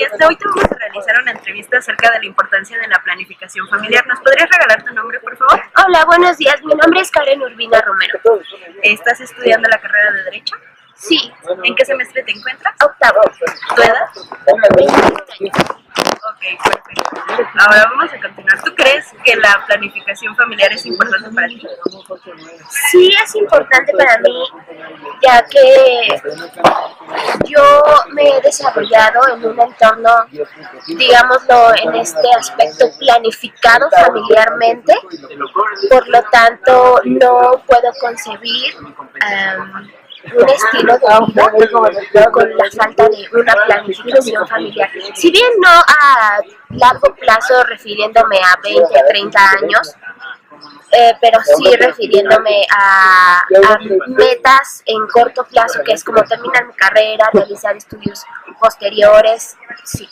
días. Hoy te vamos a realizar una entrevista acerca de la importancia de la planificación familiar. ¿Nos podrías regalar tu nombre, por favor? Hola, buenos días. Mi nombre es Karen Urbina Romero. ¿Estás estudiando la carrera de Derecho? Sí. ¿En qué semestre te encuentras? Octavo. ¿Tu edad? 21 años. Ok, perfecto. Ahora vamos a continuar. ¿Tú crees que la planificación familiar es importante para ti? Sí, es importante para mí, ya que yo me he desarrollado en un entorno, digámoslo, en este aspecto planificado familiarmente. Por lo tanto, no puedo concebir un estilo de vida con la falta de una planificación familiar. Si bien no a largo plazo, refiriéndome a 20, 30 años, pero sí refiriéndome a metas en corto plazo, que es como terminar mi carrera, realizar estudios posteriores, sí.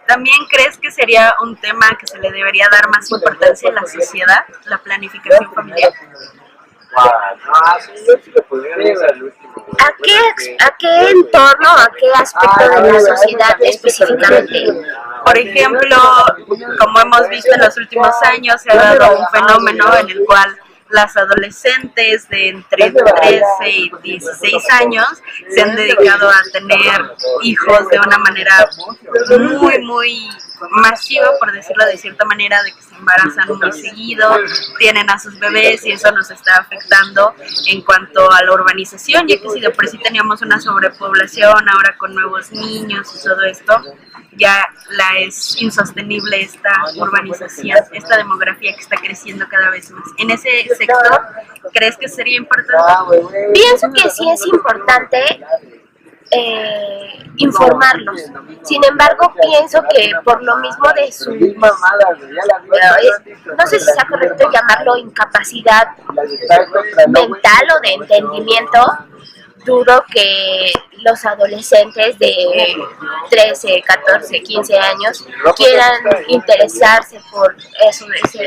¿También crees que sería un tema que se le debería dar más importancia en la sociedad, la planificación familiar? ¿A qué entorno, a qué aspecto de la sociedad específicamente? Por ejemplo, como hemos visto en los últimos años, se ha dado un fenómeno en el cual las adolescentes de entre 13 y 16 años se han dedicado a tener hijos de una manera muy masiva, por decirlo de cierta manera, de que se embarazan muy seguido, tienen a sus bebés y eso nos está afectando en cuanto a la urbanización, ya que si de por sí teníamos una sobrepoblación, ahora con nuevos niños y todo esto, ya es insostenible esta urbanización, esta demografía que está creciendo cada vez más. En ese sector, ¿crees que sería importante? Pienso que sí es importante informarlos. Sin embargo, pienso que por lo mismo de su, no sé si sea correcto llamarlo incapacidad mental o de entendimiento, dudo que los adolescentes de 13, 14, 15 años quieran interesarse por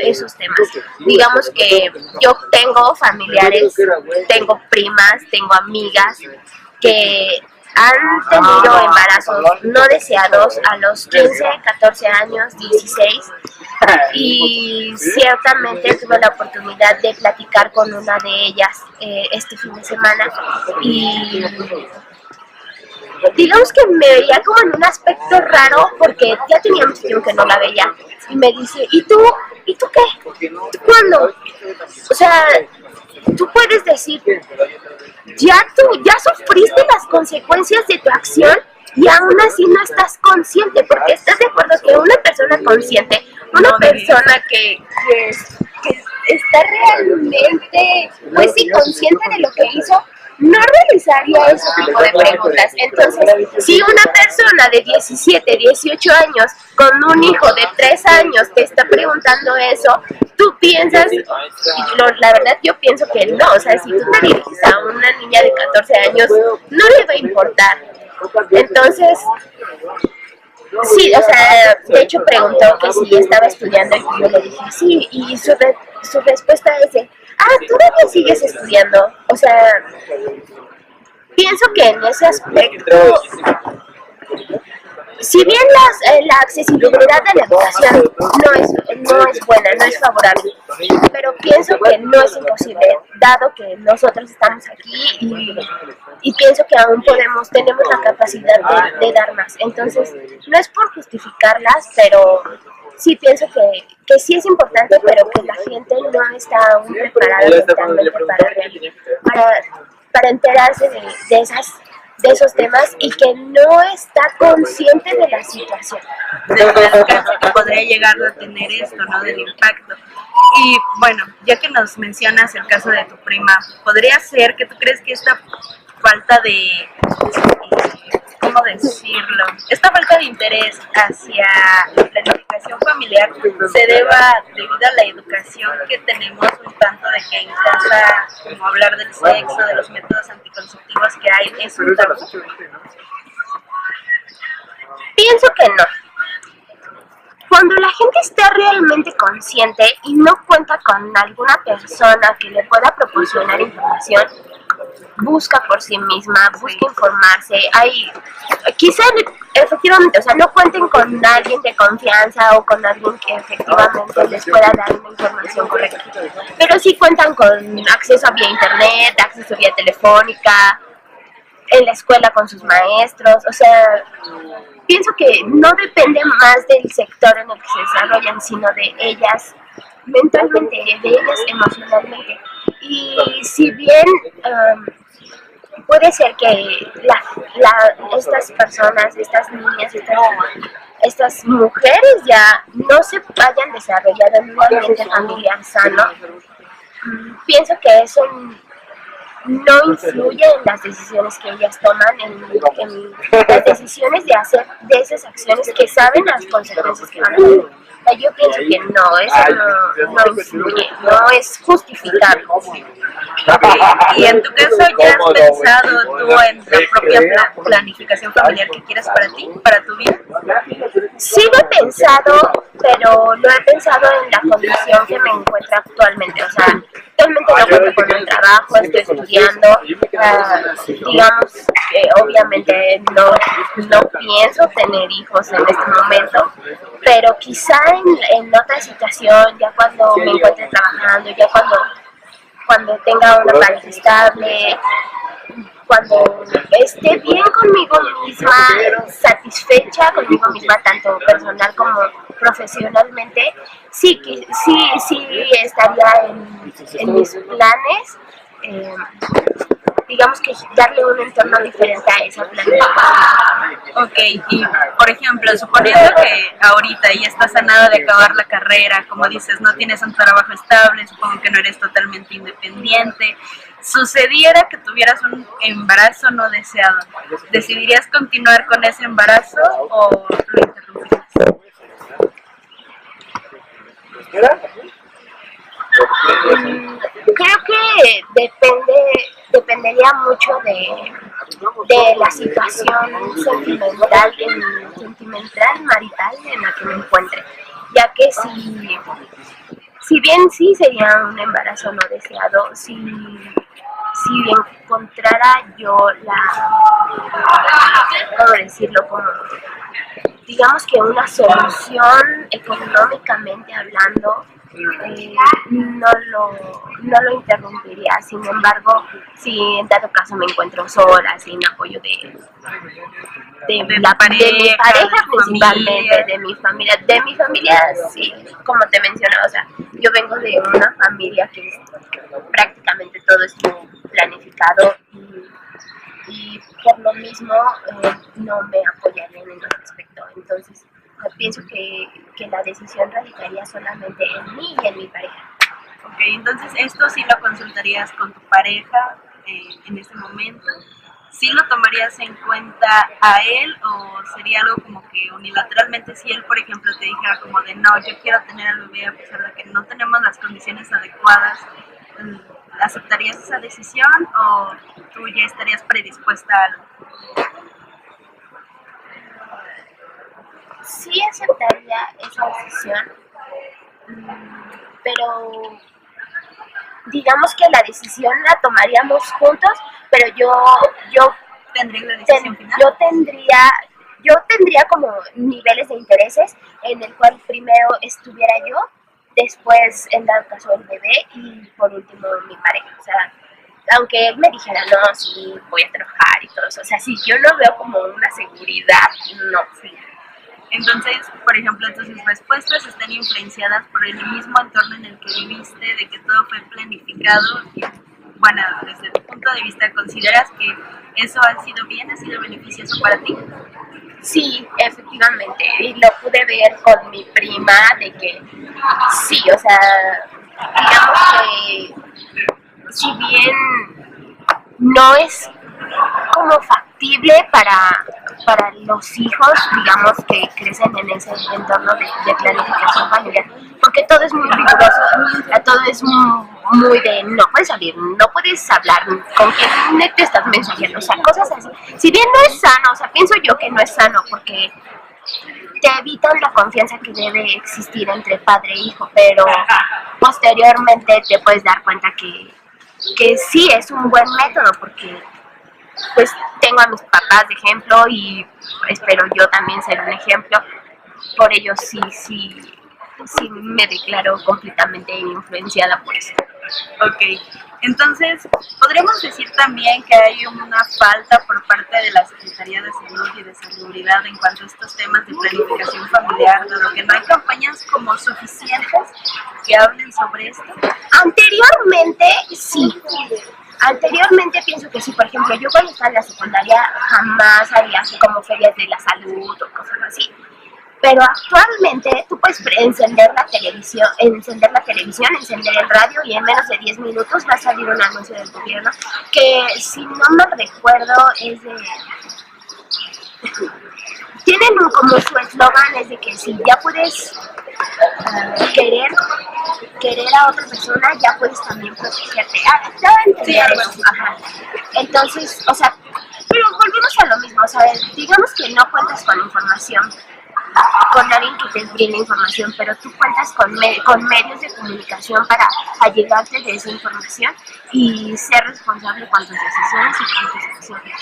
esos temas. Digamos que yo tengo familiares, tengo primas, tengo amigas que han tenido embarazos no deseados a los 15, 14 años, 16, y ciertamente tuve la oportunidad de platicar con una de ellas este fin de semana y digamos que me veía como en un aspecto raro porque ya tenía mucho tiempo que no la veía y me dice, ¿y tú qué? ¿Tú cuándo? O sea, tú puedes decir, ya sufriste las consecuencias de tu acción y aún así no estás consciente, porque estás de acuerdo que una persona consciente, una persona que está realmente, pues sí, consciente de lo que hizo, no realizaría ese tipo de preguntas. Entonces, si una persona de 17, 18 años con un hijo de 3 años te está preguntando eso, tú piensas, la verdad yo pienso que no, o sea, si tú te diriges a una niña de 14 años, no le va a importar. Entonces, sí, o sea, de hecho preguntó que si estaba estudiando y yo le dije sí, y su respuesta es de, todavía sigues estudiando. O sea, pienso que en ese aspecto, si bien la accesibilidad de la educación no es buena, no es favorable, pero pienso que no es imposible, dado que nosotros estamos aquí y pienso que aún tenemos la capacidad de dar más. Entonces, no es por justificarlas, pero sí pienso que sí es importante, pero que la gente no está aún preparada mentalmente para enterarse de esos temas y que no está consciente de la situación. Del alcance que podría llegar a tener esto, ¿no? Del impacto. Y bueno, ya que nos mencionas el caso de tu prima, ¿podría ser que tú crees que esta falta de, ¿cómo decirlo? Esta falta de interés hacia la planificación familiar se deba debido a la educación que tenemos un tanto de que en casa, como hablar del sexo, de los métodos anticonceptivos que hay, es un tabú? Pienso que no. Cuando la gente esté realmente consciente y no cuenta con alguna persona que le pueda proporcionar información, busca por sí misma, busca informarse. Quizá efectivamente, o sea, no cuenten con alguien de confianza o con alguien que efectivamente les pueda dar una información correcta, pero sí cuentan con acceso vía internet, acceso vía telefónica, en la escuela con sus maestros. O sea, pienso que no depende más del sector en el que se desarrollan, sino de ellas mentalmente, de ellas emocionalmente. Y si bien puede ser que estas personas, estas niñas, estas mujeres ya no se hayan desarrollado en un ambiente familiar sano, pienso que eso no influye en las decisiones que ellas toman, en las decisiones de hacer de esas acciones que saben las consecuencias que van a tener. Yo pienso que no, eso no influye, no es justificable. Okay. Y en tu caso, ¿ya has pensado tú en la propia planificación familiar que quieres para ti, para tu vida? Sí lo he pensado, pero lo he pensado en la condición que me encuentro actualmente. O sea, actualmente no cuento con un trabajo, estoy estudiando. Digamos que obviamente no pienso tener hijos en este momento, pero quizá en otra situación, ya cuando me encuentre trabajando, ya cuando tenga una pareja estable, cuando esté bien conmigo misma, satisfecha conmigo misma, tanto personal como profesionalmente, sí estaría en mis planes, digamos que darle un entorno diferente a esa planificación. Ok, y por ejemplo, suponiendo que ahorita ya estás a nada de acabar la carrera, como dices, no tienes un trabajo estable, supongo que no eres totalmente independiente, sucediera que tuvieras un embarazo no deseado, ¿decidirías continuar con ese embarazo o lo interrumpirías? Creo que dependería mucho de la situación sentimental, marital en la que me encuentre, ya que si bien sí sería un embarazo no deseado, si encontrara yo ¿cómo decirlo? Como, digamos que una solución económicamente hablando, no lo interrumpiría. Sin embargo, si en dado caso me encuentro sola, sin apoyo de mi pareja principalmente, de mi familia, sí, como te mencionaba, o sea, yo vengo de una familia que prácticamente todo estuvo planificado y por lo mismo no me apoyarían en ese aspecto. Entonces, pienso que la decisión radicaría solamente en mí y en mi pareja. Ok, entonces esto sí lo consultarías con tu pareja en este momento. ¿Sí lo tomarías en cuenta a él o sería algo como que unilateralmente si él, por ejemplo, te dijera como de no, yo quiero tener al bebé a pesar de que no tenemos las condiciones adecuadas, ¿aceptarías esa decisión o tú ya estarías predispuesta a algo? Sí aceptaría esa decisión, pero digamos que la decisión la tomaríamos juntos, pero yo ¿Tendrías la decisión final? Yo tendría como niveles de intereses en el cual primero estuviera yo, después en dado caso el bebé y por último mi pareja. O sea, aunque él me dijera, no, sí, voy a trabajar y todo eso, o sea, si yo lo veo como una seguridad, no. Sí. Entonces, por ejemplo, tus respuestas están influenciedas por el mismo entorno en el que viviste, de que todo fue planificado y, bueno, desde tu punto de vista, ¿consideras que eso ha sido bien, ha sido beneficioso para ti? Sí, efectivamente, y lo pude ver con mi prima, de que sí, o sea, digamos que si bien no es como factible para los hijos, digamos, que crecen en ese entorno de planificación familiar, porque todo es muy riguroso, todo es muy de no puedes salir, no puedes hablar, con quién te estás mensajeando, o sea, cosas así. Si bien no es sano, o sea, pienso yo que no es sano, porque te evitan la confianza que debe existir entre padre e hijo, pero posteriormente te puedes dar cuenta que que sí es un buen método porque pues tengo a mis papás de ejemplo y espero yo también ser un ejemplo. Por ello sí me declaro completamente influenciada por eso. Ok, entonces podríamos decir también que hay una falta por parte de la Secretaría de Salud y de Seguridad en cuanto a estos temas de planificación familiar, dado que no hay campañas como suficientes que hablen sobre esto. Anteriormente sí. Anteriormente pienso que sí, por ejemplo, yo cuando estaba en la secundaria jamás había así como ferias de la salud o cosas así. Pero actualmente tú puedes encender la televisión, encender el radio y en menos de 10 minutos va a salir un anuncio del gobierno que, si no me recuerdo, es de... Tienen como su eslogan es de que si ya puedes querer a otra persona, ya puedes también protegerte. Sí, ajá. Entonces, o sea, pero volvemos a lo mismo, o sea, digamos que no cuentas con información, con alguien que te brinde información, pero tú cuentas con medios de comunicación para allegarte de esa información y ser responsable con tus decisiones y con tus acciones.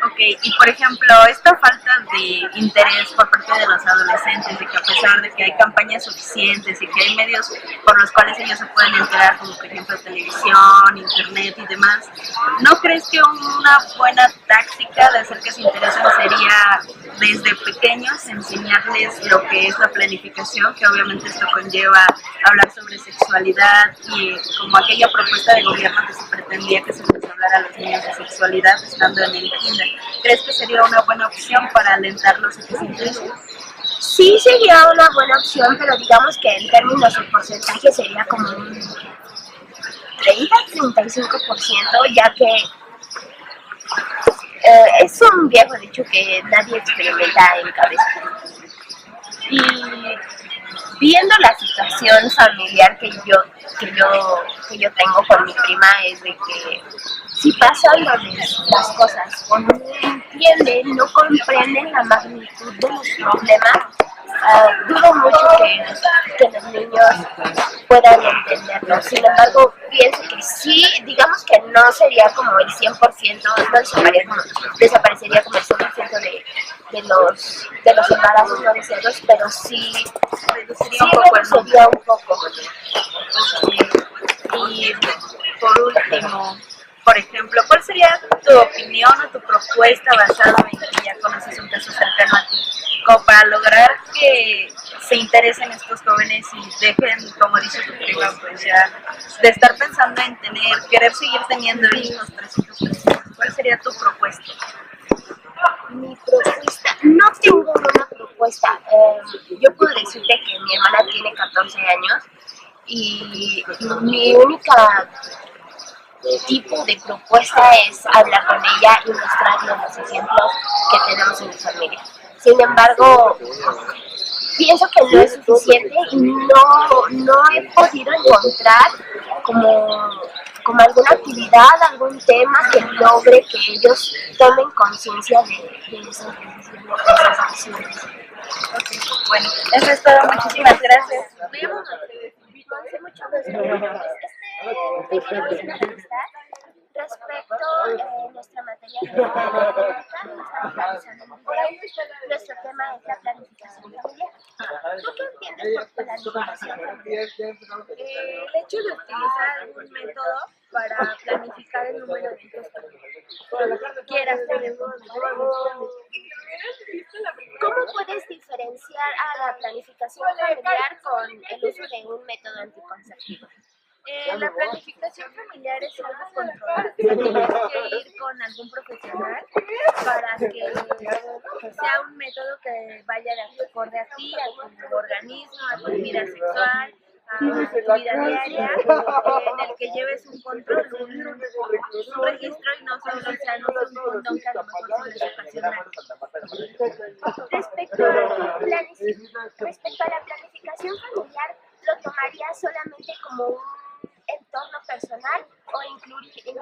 Ok, y por ejemplo, esta falta de interés por parte de los adolescentes, de que a pesar de que hay campañas suficientes y que hay medios por los cuales ellos se pueden enterar, como por ejemplo televisión, internet y demás, ¿no crees que una buena táctica de hacer que se interesen sería desde pequeños enseñarles lo que es la planificación, que obviamente esto conlleva hablar sobre sexualidad y como aquella propuesta de gobierno que se pretendía que se les hablara a los niños de sexualidad estando en el kinder? ¿Crees que sería una buena opción para alentarlos a que se interesen? Sí sería una buena opción, pero digamos que en términos de porcentaje sería como un 30-35%, ya que es un viejo dicho que nadie experimenta en cabeza. Y viendo la situación familiar que yo tengo con mi prima, es de que si pasan las cosas o no entienden, no comprenden la magnitud de los problemas, dudo mucho que los niños puedan entenderlo. Sin embargo, pienso que sí, digamos que no sería como el 100%, no desaparecería como el 100% de los embarazos no deseados, pero sí reduciría un poco. Y por último, por ejemplo, ¿cuál sería tu opinión o tu propuesta basada en que ya conoces un caso cercano a ti, como para lograr que se interesen estos jóvenes y dejen, como dice tu prima, pues ya de estar pensando en querer seguir teniendo hijos, tres hijos? ¿Cuál sería tu propuesta? Mi propuesta, no tengo una propuesta. Yo puedo decirte que mi hermana tiene 14 años y mi única tipo de propuesta es hablar con ella y mostrarle los ejemplos que tenemos en mi familia. Sin embargo, pienso que no es suficiente y no he podido encontrar como alguna actividad, algún tema que logre que ellos tomen conciencia de esas decisiones, de esas acciones. Okay. Bueno, eso es todo. Muchísimas gracias. Hace mucho gusto. Dejemos una entrevista respecto a nuestra materia de económica. Estamos realizando un video. Nuestro tema es la planificación familiar. ¿Tú qué entiendes por planificación familiar? El hecho de utilizar algún método para planificar el número de hijos que quieras tener. ¿Cómo puedes diferenciar a la planificación familiar con el uso de un método anticonceptivo? La planificación familiar es algo controlado. Tienes que ir con algún profesional para que sea un método que vaya de acorde a ti, a tu organismo, a tu vida sexual, a tu vida diaria, en el que lleves un control, un registro y no solo sea un condón que a lo mejor se les ocasiona. Respecto a la planificación familiar, ¿lo tomarías solamente como un entorno personal o incluirías a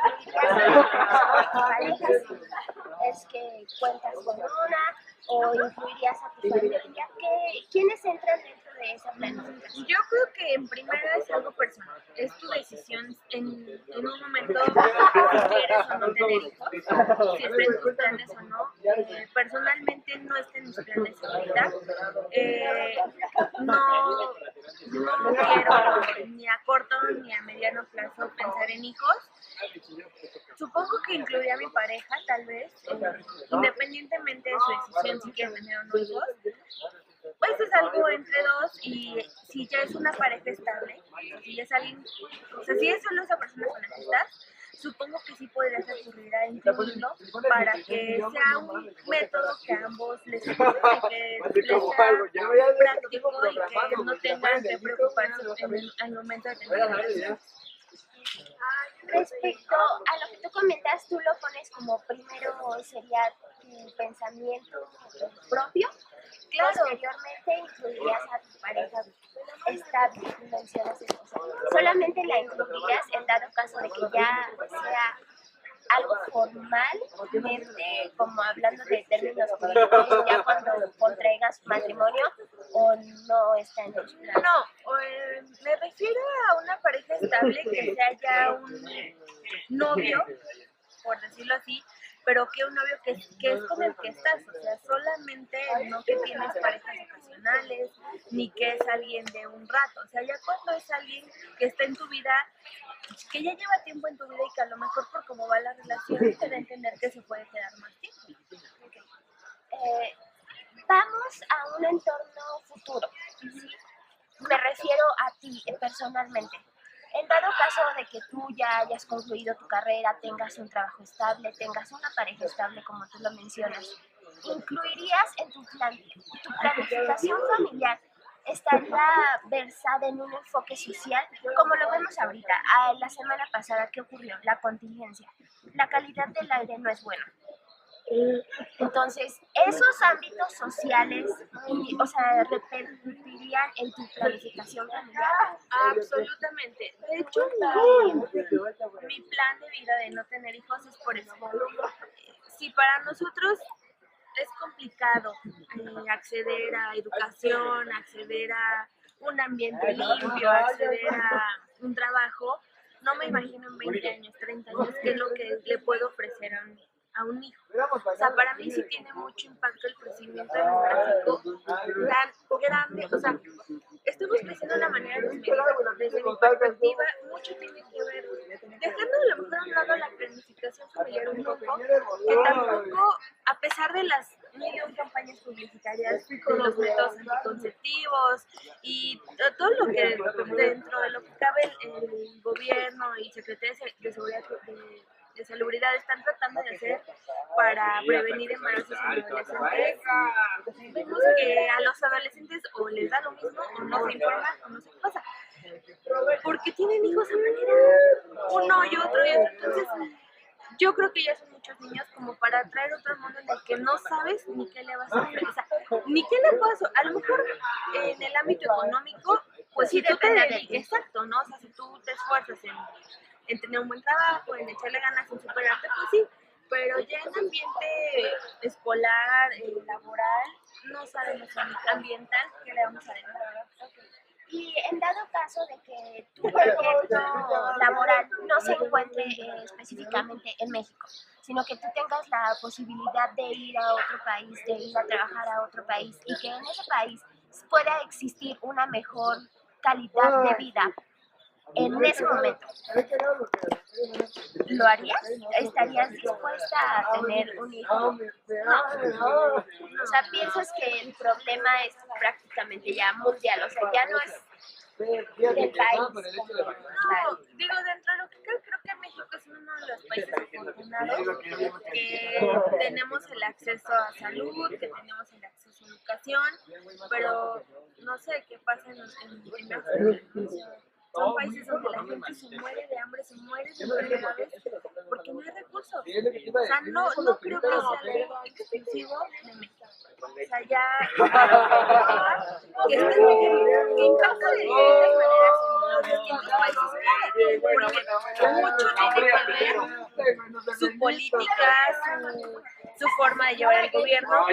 tu pareja si es que cuentas con una, o incluirías a tu familia? ¿Quiénes entran dentro de esa planificación? Yo creo que en primera es algo personal, es tu decisión en un momento si quieres o no tener hijos, si está en tus planes o no. Personalmente no está en mis planes ahorita. No quiero ni a corto ni a mediano plazo pensar en hijos. Supongo que incluiría a mi pareja, tal vez, independientemente de su decisión si quiere tener o no hijos. Pues es algo entre dos y si ya es una pareja estable, si ya es alguien, o sea, si es solo esa persona con la que estás, supongo que sí podrías recurrir a incluirlo para que sea un método que a ambos les guste, que les sea práctico y que no tengan que preocuparse al momento de tener relaciones. Respecto a lo que tú comentas, tú lo pones como primero sería tu pensamiento propio, Claro. Posteriormente incluirías a tu pareja estable, mencionas eso. Solamente la incluirías en dado caso de que ya sea algo formalmente, como hablando de términos jurídicos, ya cuando contraigas matrimonio o no está en tus planes. No, me refiero a una pareja estable que sea ya un novio, por decirlo así, pero que un novio que es con el que estás, o sea, solamente no que tienes parejas ocasionales, ni que es alguien de un rato, o sea, ya cuando es alguien que está en tu vida, que ya lleva tiempo en tu vida y que a lo mejor por cómo va la relación te da a entender que se puede quedar más tiempo. Vamos a un entorno futuro, ¿sí? Me refiero a ti personalmente. En dado caso de que tú ya hayas concluido tu carrera, tengas un trabajo estable, tengas una pareja estable, como tú lo mencionas, ¿incluirías en tu planificación familiar estaría versada en un enfoque social, como lo vemos ahorita? La semana pasada, ¿qué ocurrió? La contingencia. La calidad del aire no es buena. Entonces, esos ámbitos sociales, o sea, repercutirían en tu planificación familiar. Absolutamente. De hecho, mi plan de vida de no tener hijos es por eso. Si para nosotros es complicado acceder a educación, acceder a un ambiente limpio, acceder a un trabajo, no me imagino en 20 años, 30 años, qué es lo que le puedo ofrecer a un hijo. O sea, para mí sí tiene mucho impacto el crecimiento demográfico tan grande. O sea, estamos creciendo de una manera desmedida. Desde mi perspectiva, mucho tiene que ver, dejando a lo mejor a un lado la planificación familiar un poco, que tampoco, a pesar de las campañas publicitarias, de los métodos anticonceptivos y todo lo que dentro de lo que cabe el gobierno y Secretaría de Seguridad de Salubridad están tratando de hacer para prevenir embarazos en adolescentes, vemos que a los adolescentes o les da lo mismo o no se informan o no se pasa, porque tienen hijos a manera uno y otro y otro. Entonces yo creo que ya son muchos niños como para traer otro mundo en el que no sabes ni qué le vas a hacer, o sea, ni qué le puedas, a lo mejor en el ámbito económico, pues sí depende de ti, exacto, ¿no? O sea, si tú te esfuerzas en tener un buen trabajo, en echarle ganas, en superarte, pues sí, pero ya en ambiente escolar, laboral, no sabemos ambiental qué le vamos a dar. Y en dado caso de que tu proyecto laboral no se encuentre específicamente en México, sino que tú tengas la posibilidad de ir a otro país, de ir a trabajar a otro país y que en ese país pueda existir una mejor calidad de vida en ese momento, ¿lo harías? ¿Estarías dispuesta a tener un hijo? No. O sea, piensas que el problema es prácticamente ya mundial, o sea, ya no es del país. No, digo, dentro de lo que creo que México es uno de los países afortunados que tenemos el acceso a salud, que tenemos el acceso a educación, pero no sé qué pasa en México. Son países donde la gente se muere de hambre, se muere de enfermedades porque no hay recursos. O sea, no creo que sea algo exclusivo de México. O sea, ya que impacta de diferentes maneras en los distintos países, porque mucho tiene que ver su política, su forma de llevar el gobierno,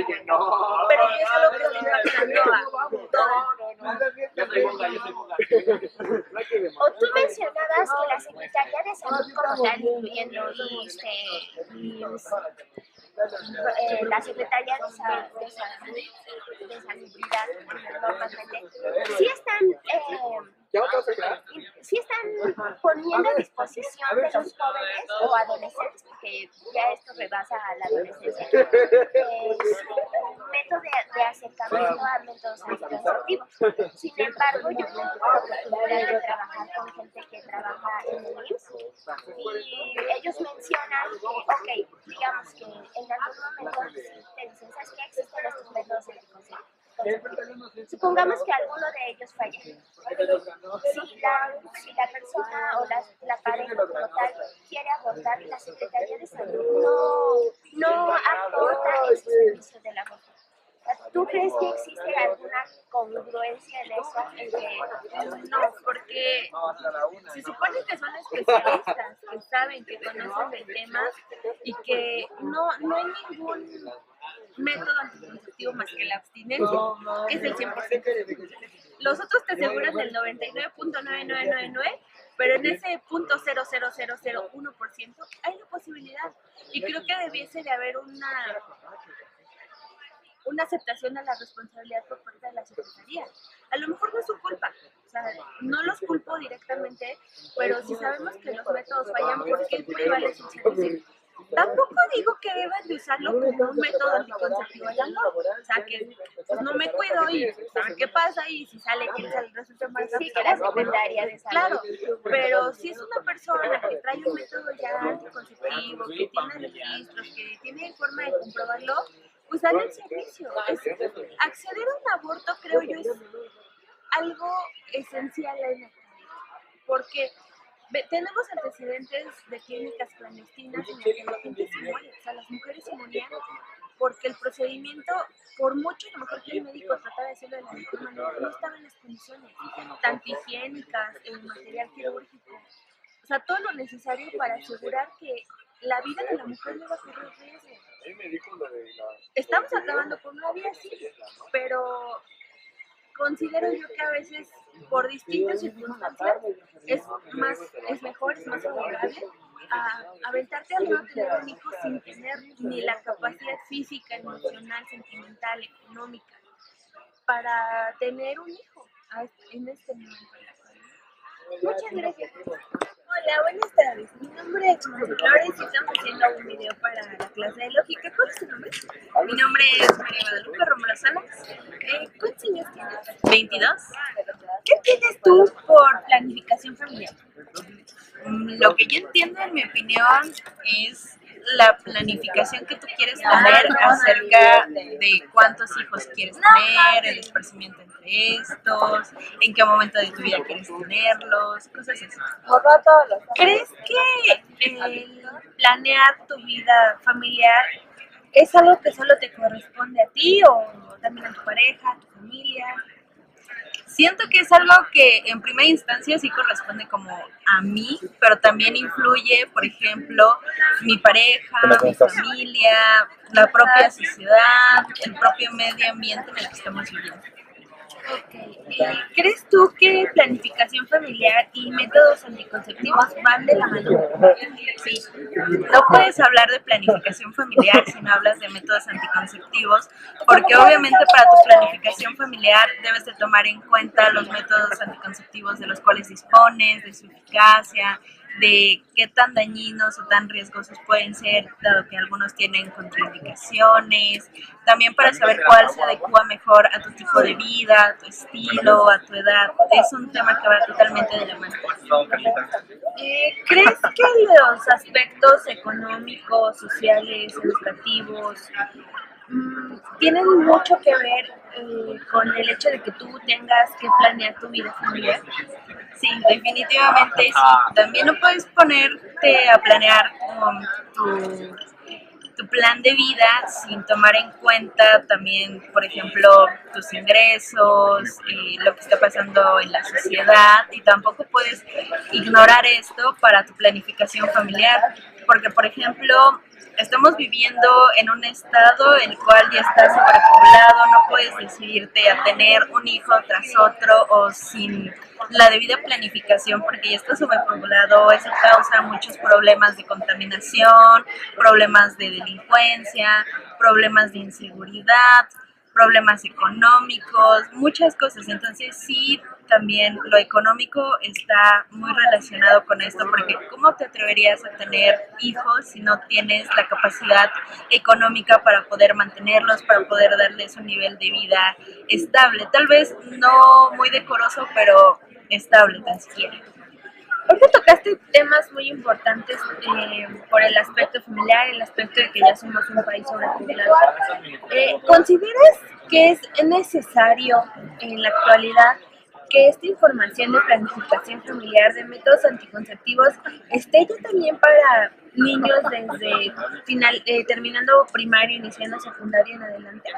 pero yo es algo que está impactando a todo. O tú mencionabas que la Secretaría de Salud como tal, incluyendo la Secretaría de Salubridad, normalmente, sí están poniendo a disposición de los jóvenes o adolescentes, porque ya esto rebasa a la adolescencia, un método de acercamiento a métodos anticonceptivos. Sin embargo, yo tengo la oportunidad de trabajar con gente que trabaja en el IMSS y ellos mencionan que, ok, digamos que en algún momento te dicen, ¿sabes qué? Existen estos métodos anticonceptivos. Supongamos que alguno de ellos falla. Si la persona o la pareja como tal quiere abortar, la Secretaría de Salud no aporta ese servicio del aborto. ¿Tú crees que existe alguna congruencia en eso? No, porque se supone que son especialistas, que saben, que conocen del tema y que no hay ningún método anticonceptivo más que la abstinencia, que es el 100%. Los otros te aseguran del 99.9999, pero en ese .00001% hay la posibilidad. Y creo que debiese de haber una aceptación a la responsabilidad por parte de la Secretaría. A lo mejor no es su culpa, o sea, no los culpo directamente, pero si sabemos que los métodos fallan, ¿por qué privarles el servicio? Tampoco digo que deban de usarlo como un método anticonceptivo al amor, o sea, que pues no me cuido y a ver qué pasa y si sale quien resulta embarazada. Sí, que la Secretaría de Salud. Claro, pero si es una persona que trae un método ya anticonceptivo, que tiene registros, que tiene forma de comprobarlo, pues dale el servicio. Acceder a un aborto, creo yo, es algo esencial en la actualidad, porque tenemos antecedentes de clínicas clandestinas en las que la gente se muere, o sea, las mujeres se morían porque el procedimiento, por mucho a lo mejor que el médico trataba de hacerlo de la mejor manera, no estaba en las condiciones, tanto higiénicas, el material quirúrgico, o sea, todo lo necesario para asegurar que la vida de la mujer no va a correr riesgo. Estamos acabando con una vida así, pero considero yo que a veces por distintas circunstancias es mejor, es más favorable aventarte a no tener un hijo sin tener ni la capacidad física, emocional, sentimental, económica para tener un hijo en este momento de la vida. Muchas gracias. Hola, buenas tardes. Mi nombre es Monse Flores y estamos haciendo un video para la clase de lógica. ¿Cuál es tu nombre? Mi nombre es María Guadalupe Romulo Salas. ¿Cuántos años tienes? 22. ¿Qué entiendes tú por planificación familiar? Lo que yo entiendo, en mi opinión, es la planificación que tú quieres tener acerca de cuántos hijos quieres tener, el esparcimiento entre estos, en qué momento de tu vida quieres tenerlos, cosas así. ¿Crees que el planear tu vida familiar es algo que solo te corresponde a ti o también a tu pareja, a tu familia? Siento que es algo que en primera instancia sí corresponde como a mí, pero también influye, por ejemplo, mi pareja, mi familia, la propia sociedad, el propio medio ambiente en el que estamos viviendo. Okay. ¿Crees tú que planificación familiar y métodos anticonceptivos van de la mano? Sí, no puedes hablar de planificación familiar si no hablas de métodos anticonceptivos, porque obviamente para tu planificación familiar debes de tomar en cuenta los métodos anticonceptivos de los cuales dispones, de su eficacia, de qué tan dañinos o tan riesgosos pueden ser, dado que algunos tienen contraindicaciones, también para saber cuál se adecua mejor a tu tipo de vida, a tu estilo, a tu edad. Es un tema que va totalmente de la mano. ¿Crees que los aspectos económicos, sociales, educativos tienen mucho que ver con el hecho de que tú tengas que planear tu vida familiar? Sí, definitivamente sí. También no puedes ponerte a planear tu plan de vida sin tomar en cuenta también, por ejemplo, tus ingresos, lo que está pasando en la sociedad, y tampoco puedes ignorar esto para tu planificación familiar, porque por ejemplo estamos viviendo en un estado el cual ya está sobrepoblado, no puedes decidirte a tener un hijo tras otro o sin la debida planificación porque ya está sobrepoblado, eso causa muchos problemas de contaminación, problemas de delincuencia, problemas de inseguridad, problemas económicos, muchas cosas. Entonces sí, también lo económico está muy relacionado con esto, porque ¿cómo te atreverías a tener hijos si no tienes la capacidad económica para poder mantenerlos, para poder darles un nivel de vida estable? Tal vez no muy decoroso, pero estable tan siquiera. Ahorita tocaste temas muy importantes por el aspecto familiar, el aspecto de que ya somos un país sobrepoblado. ¿Consideras que es necesario en la actualidad que esta información de planificación familiar, de métodos anticonceptivos, esté ya también para niños desde terminando primaria, iniciando secundaria en adelante?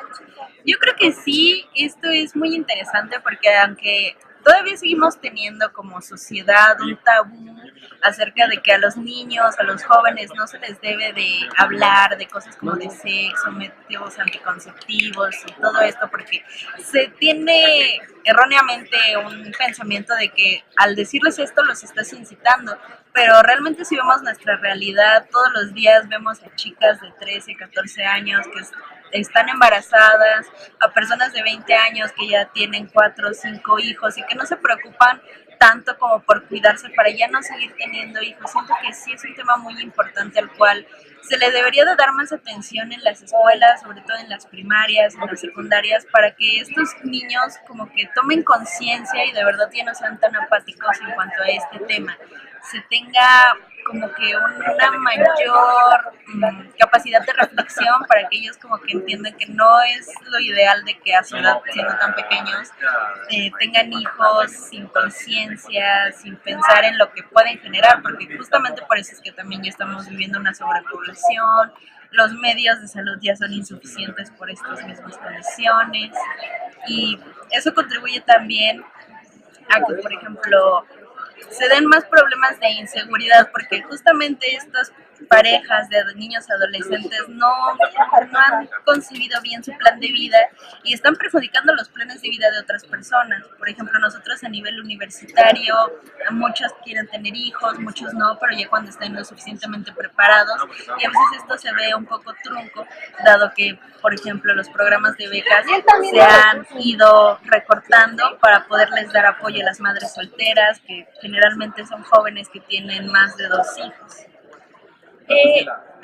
Yo creo que sí, esto es muy interesante porque aunque todavía seguimos teniendo como sociedad un tabú acerca de que a los niños, a los jóvenes no se les debe de hablar de cosas como de sexo, métodos anticonceptivos y todo esto porque se tiene erróneamente un pensamiento de que al decirles esto los estás incitando, pero realmente si vemos nuestra realidad, todos los días vemos a chicas de 13, 14 años que están embarazadas, a personas de 20 años que ya tienen 4 o 5 hijos y que no se preocupan tanto como por cuidarse para ya no seguir teniendo hijos. Siento que sí es un tema muy importante al cual se le debería de dar más atención en las escuelas, sobre todo en las primarias, en las secundarias, para que estos niños como que tomen conciencia y de verdad ya no sean tan apáticos en cuanto a este tema. Se tenga como que una mayor capacidad de reflexión para que ellos como que entiendan que no es lo ideal de que a su edad, siendo tan pequeños, tengan hijos sin conciencia, sin pensar en lo que pueden generar, porque justamente por eso es que también ya estamos viviendo una sobrepoblación, los medios de salud ya son insuficientes por estas mismas condiciones y eso contribuye también a que, por ejemplo, se den más problemas de inseguridad porque justamente estas parejas de niños adolescentes no han concebido bien su plan de vida y están perjudicando los planes de vida de otras personas. Por ejemplo, nosotros a nivel universitario, muchos quieren tener hijos, muchos no, pero ya cuando estén lo suficientemente preparados y a veces esto se ve un poco trunco, dado que, por ejemplo, los programas de becas se han ido recortando para poderles dar apoyo a las madres solteras, que generalmente son jóvenes que tienen más de 2 hijos.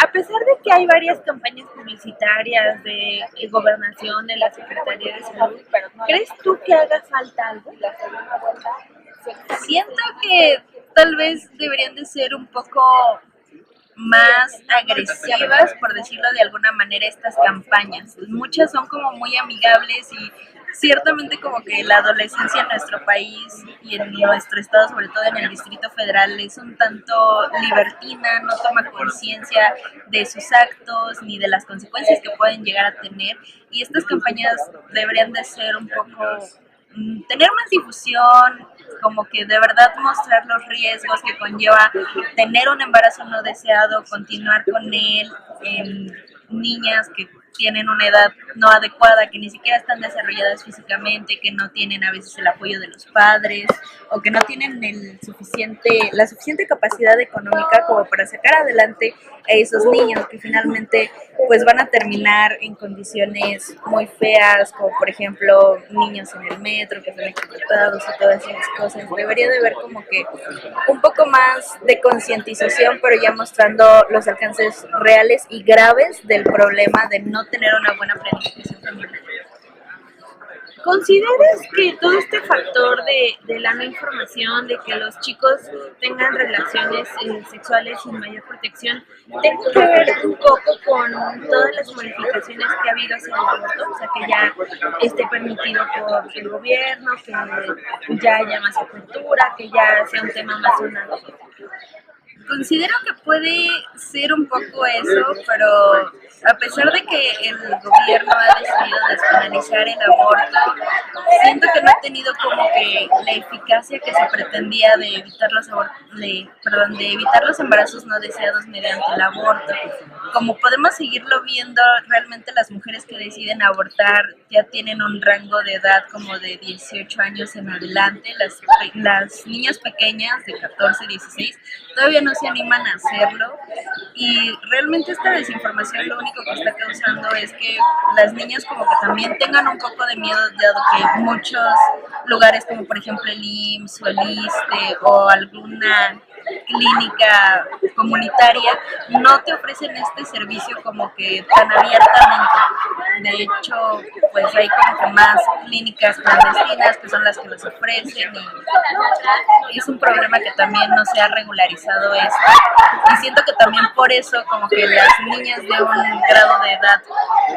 A pesar de que hay varias campañas publicitarias de gobernación, de la Secretaría de Salud, ¿crees tú que haga falta algo? Siento que tal vez deberían de ser un poco más agresivas, por decirlo de alguna manera, estas campañas. Muchas son como muy amigables y ciertamente como que la adolescencia en nuestro país y en nuestro estado, sobre todo en el Distrito Federal, es un tanto libertina, no toma conciencia de sus actos ni de las consecuencias que pueden llegar a tener y estas campañas deberían de ser un poco tener más difusión, como que de verdad mostrar los riesgos que conlleva tener un embarazo no deseado, continuar con él en niñas que tienen una edad no adecuada, que ni siquiera están desarrolladas físicamente, que no tienen a veces el apoyo de los padres o que no tienen la suficiente capacidad económica como para sacar adelante a esos niños que finalmente pues van a terminar en condiciones muy feas, como por ejemplo niños en el metro que son explotados y todas esas cosas. Debería de haber como que un poco más de concientización, pero ya mostrando los alcances reales y graves del problema de no tener una buena planificación familiar. ¿Consideras que todo este factor de la no información, de que los chicos tengan relaciones sexuales sin mayor protección, tenga que ver un poco con todas las modificaciones que ha habido hacia el aborto? O sea, que ya esté permitido por el gobierno, que ya haya más apertura, que ya sea un tema más sonado. Considero que puede ser un poco eso, pero a pesar de que el gobierno ha decidido despenalizar el aborto, siento que no ha tenido como que la eficacia que se pretendía de evitar de evitar los embarazos no deseados mediante el aborto. Como podemos seguirlo viendo, realmente las mujeres que deciden abortar ya tienen un rango de edad como de 18 años en adelante. Las niñas pequeñas de 14, 16 todavía no se animan a hacerlo, y realmente esta desinformación lo único que está causando es que las niñas como que también tengan un poco de miedo, dado que muchos lugares como por ejemplo el IMSS o el ISSSTE o alguna clínica comunitaria no te ofrecen este servicio como que tan abiertamente. De hecho, pues hay como que más clínicas clandestinas que son las que los ofrecen, y es un problema que también no se ha regularizado esto, y siento que también por eso como que las niñas de un grado de edad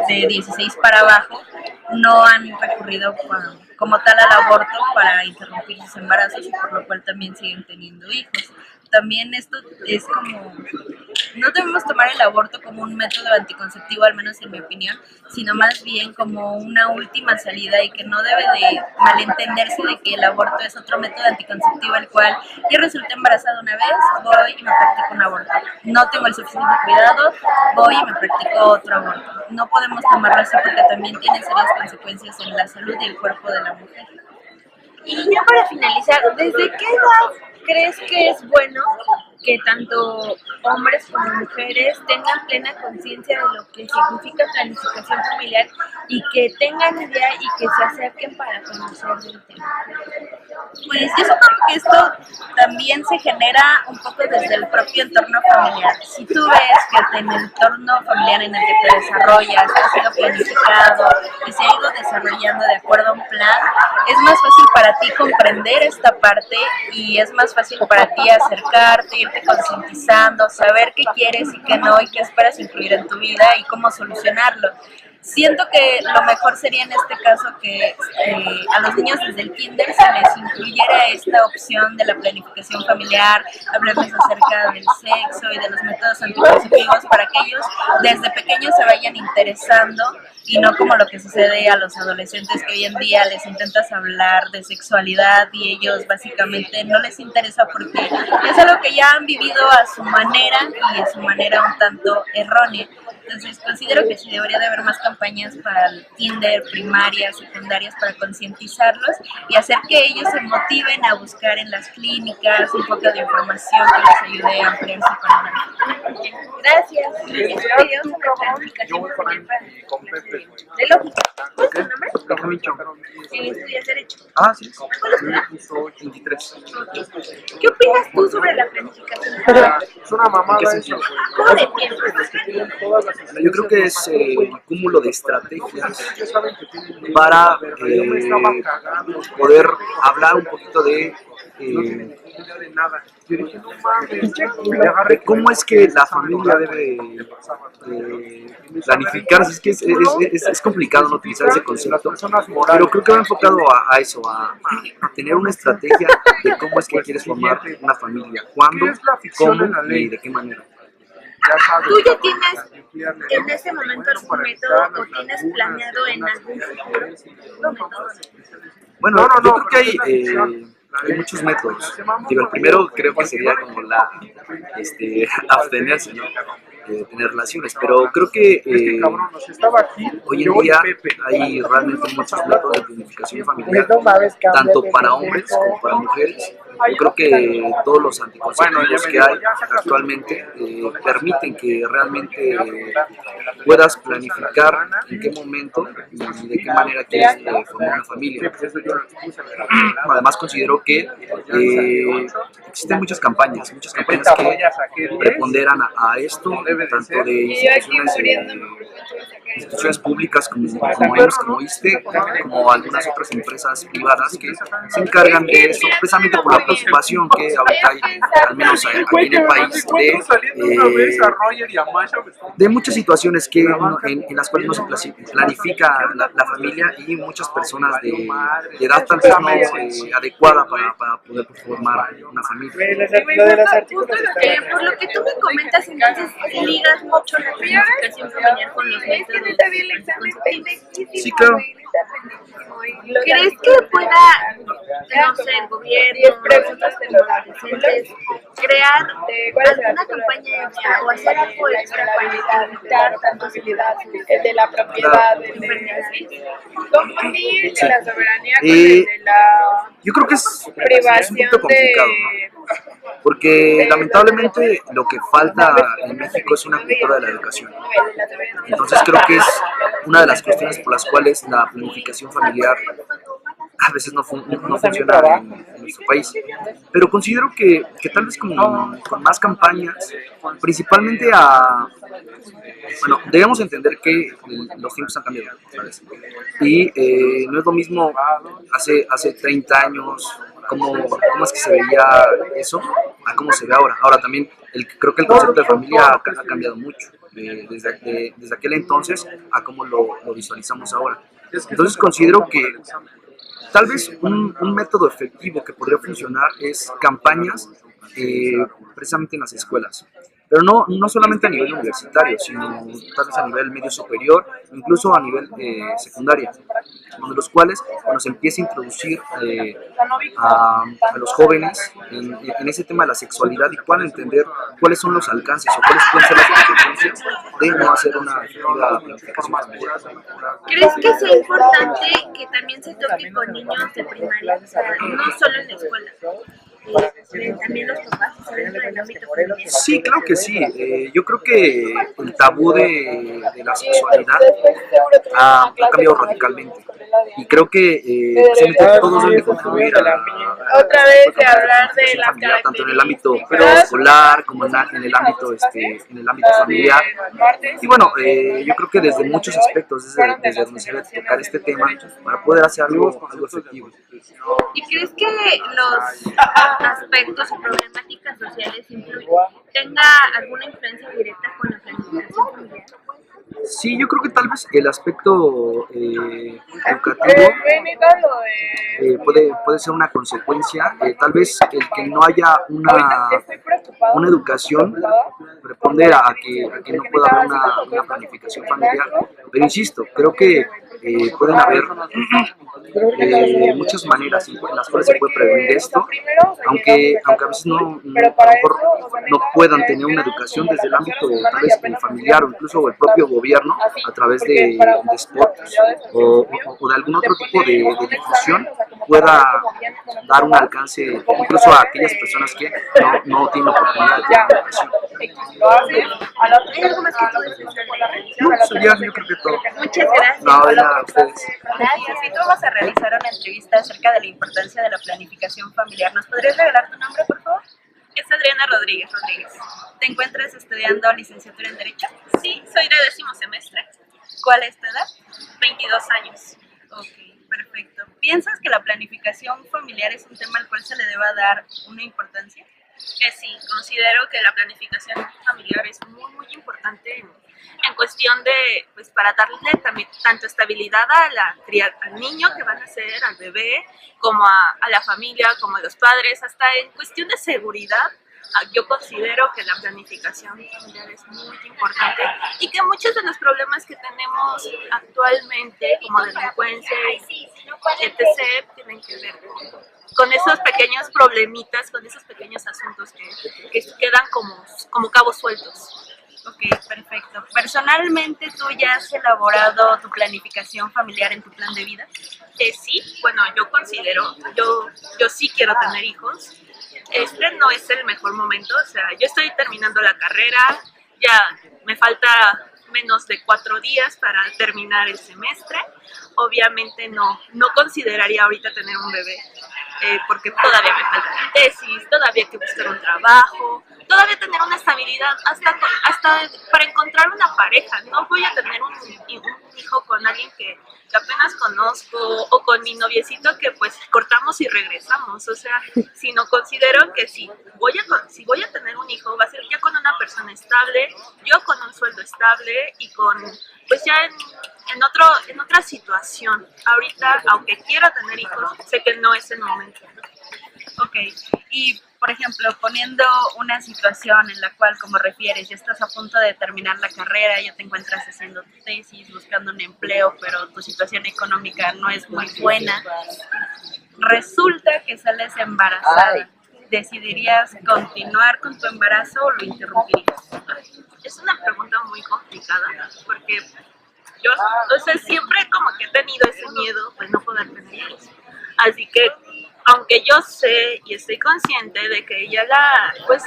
de 16 para abajo no han recurrido como tal al aborto para interrumpir sus embarazos, y por lo cual también siguen teniendo hijos. También esto es como, no debemos tomar el aborto como un método anticonceptivo, al menos en mi opinión, sino más bien como una última salida, y que no debe de malentenderse de que el aborto es otro método anticonceptivo, el cual yo resulté embarazada una vez, voy y me practico un aborto. No tengo el suficiente cuidado, voy y me practico otro aborto. No podemos tomarlo así porque también tiene serias consecuencias en la salud y el cuerpo de la mujer. Y ya para finalizar, ¿desde qué edad crees que es bueno que tanto hombres como mujeres tengan plena conciencia de lo que significa planificación familiar y que tengan idea y que se acerquen para conocer del tema? Pues yo supongo que esto también se genera un poco desde el propio entorno familiar. Si tú ves que en el entorno familiar en el que te desarrollas ha sido planificado y se ha ido desarrollando de acuerdo a un plan, es más fácil para ti comprender esta parte, y es más fácil para ti acercarte, irte concientizando, saber qué quieres y qué no, y qué esperas incluir en tu vida y cómo solucionarlo. Siento que lo mejor sería en este caso que a los niños desde el kinder se les incluyera esta opción de la planificación familiar, hablarles acerca del sexo y de los métodos anticonceptivos, para que ellos desde pequeños se vayan interesando, y no como lo que sucede a los adolescentes, que hoy en día les intentas hablar de sexualidad y ellos básicamente no les interesa porque es algo que ya han vivido a su manera, y a su manera un tanto errónea. Entonces considero que sí debería de haber más campañas para el kinder, primarias, secundarias, para concientizarlos y hacer que ellos se motiven a buscar en las clínicas un poco de información que les ayude a ampliar su panorama. Gracias. Este video sobre planificación familiar de lógica. ¿Cuál es tu nombre? Estudias Derecho. Ah, sí. ¿Cuál es tu edad? 23. ¿Qué opinas tú sobre la planificación familiar? Es una mamada eso. ¿Cómo de tiempo? Yo creo que es el cúmulo de estrategias para poder hablar un poquito de cómo es que la familia debe planificarse. Es que es complicado no utilizar ese concepto, pero creo que va enfocado a eso, a tener una estrategia de cómo es que quieres formar una familia, cuándo, cómo y de qué manera. ¿Tú ya tienes en este momento algún método o tienes planeado en algún futuro un método? Bueno, yo creo que hay muchos métodos. Digo, el primero creo que sería como abstenerse, ¿no? De tener relaciones, pero creo que hoy en día hay realmente muchos métodos de planificación familiar, tanto para hombres como para mujeres. Yo creo que todos los anticonceptivos que hay actualmente permiten que realmente puedas planificar en qué momento y de qué manera quieres formar una familia. Además considero que existen muchas campañas que preponderan a esto, tanto de instituciones instituciones públicas como IMSS, como ISSSTE, como algunas otras empresas privadas que se encargan de eso, precisamente por la preocupación que ahorita hay, al menos aquí en el país, de muchas situaciones en las cuales no se planifica la familia y muchas personas de edad tal vez no adecuada para poder formar una familia. Por lo que tú me comentas, entonces ligas mucho la planificación familiar con los métodos anticonceptivos. Sí, claro. ¿Crees que pueda, no sé, el gobierno, nosotros como adolescentes, crear alguna campaña extra o hacer algo extra para evitar tanto el de la propiedad, el de confundir la soberanía con el de la yo creo que es un privación poquito complicado, ¿no? Porque lamentablemente lo que falta en México es una cultura de la educación. Entonces creo que es una de las cuestiones por las cuales la planificación familiar a veces no funciona en nuestro país. Pero considero que tal vez con más campañas, principalmente bueno, debemos entender que los tiempos han cambiado, ¿sabes? Y no es lo mismo hace 30 años, cómo es que se veía eso, a cómo se ve ahora. Ahora también creo que el concepto de familia ha cambiado mucho, desde aquel entonces a cómo lo visualizamos ahora. Entonces considero que tal vez un método efectivo que podría funcionar es campañas precisamente en las escuelas. Pero no solamente a nivel universitario, sino tal vez a nivel medio superior, incluso a nivel secundaria, donde los cuales se empieza a introducir a los jóvenes en ese tema de la sexualidad y puedan entender cuáles son los alcances o cuáles pueden ser las consecuencias de no hacer una efectiva planificación familiar. ¿Crees que sea importante que también se toque con niños de primaria? O sea, no solo en la escuela, también los papás, o sea, dentro del ámbito familiar. Sí, claro que sí. Yo creo que el tabú de la sexualidad ha cambiado radicalmente. Y creo que precisamente todos deben de contribuir otra vez de hablar de la familiar, tanto en el ámbito escolar como en el ámbito familiar. Y bueno, yo creo que desde muchos aspectos, desde donde se debe tocar este tema para poder hacer algo efectivo. ¿Y crees que los aspectos o problemáticas sociales tenga alguna influencia directa con la planificación familiar? Sí, yo creo que tal vez el aspecto educativo puede ser una consecuencia. Tal vez el que no haya una educación responder a que no pueda haber una planificación familiar. Pero insisto, creo que pueden haber muchas maneras en las cuales se puede prevenir esto, aunque a veces a lo mejor no puedan tener una educación desde el ámbito tal vez familiar o incluso el propio gobierno a través de spots o de algún otro tipo de difusión pueda dar un alcance incluso a aquellas personas que no tienen oportunidad de tener educación. ¿Hay algo más que tú desees agregar? No, sería yo creo que todo. Muchas gracias. No, de nada, a ustedes. Gracias. Y tú vamos a realizar una entrevista acerca de la importancia de la planificación familiar. ¿Nos podrías regalar tu nombre, por favor? Es Adriana Rodríguez. ¿Te encuentras estudiando licenciatura en Derecho? Sí, soy de 10º semestre, ¿Cuál es tu edad? 22 años. Ok, perfecto. ¿Piensas que la planificación familiar es un tema al cual se le deba dar una importancia? Sí, considero que la planificación familiar es muy importante en cuestión de, pues para darle también tanto estabilidad al niño que van a ser, al bebé, como a la familia, como a los padres, hasta en cuestión de seguridad. Yo considero que la planificación familiar es muy importante y que muchos de los problemas que tenemos actualmente, como delincuencia, etc., tienen que ver con esos pequeños problemitas, con esos pequeños asuntos que quedan como cabos sueltos. Ok, perfecto. Personalmente, ¿tú ya has elaborado tu planificación familiar en tu plan de vida? Sí, bueno, yo considero, yo sí quiero tener hijos. Este no es el mejor momento, o sea, yo estoy terminando la carrera, ya me falta menos de 4 días para terminar el semestre. Obviamente no consideraría ahorita tener un bebé. porque todavía me falta la tesis, todavía hay que buscar un trabajo, todavía tener una estabilidad hasta para encontrar una pareja. No voy a tener un hijo con alguien que apenas conozco o con mi noviecito que pues cortamos y regresamos. O sea, sino considero que si voy a tener un hijo va a ser ya con una persona estable, yo con un sueldo estable y con pues ya en otra situación. Ahorita, aunque quiero tener hijos, sé que no es el momento. Ok, y por ejemplo, poniendo una situación en la cual, como refieres, ya estás a punto de terminar la carrera, ya te encuentras haciendo tu tesis, buscando un empleo, pero tu situación económica no es muy buena, resulta que sales embarazada. ¿Decidirías continuar con tu embarazo o lo interrumpirías? Es una pregunta muy complicada porque yo, o sea, siempre como que he tenido ese miedo de no poder tener hijos. Así que, aunque yo sé y estoy consciente de que ya pues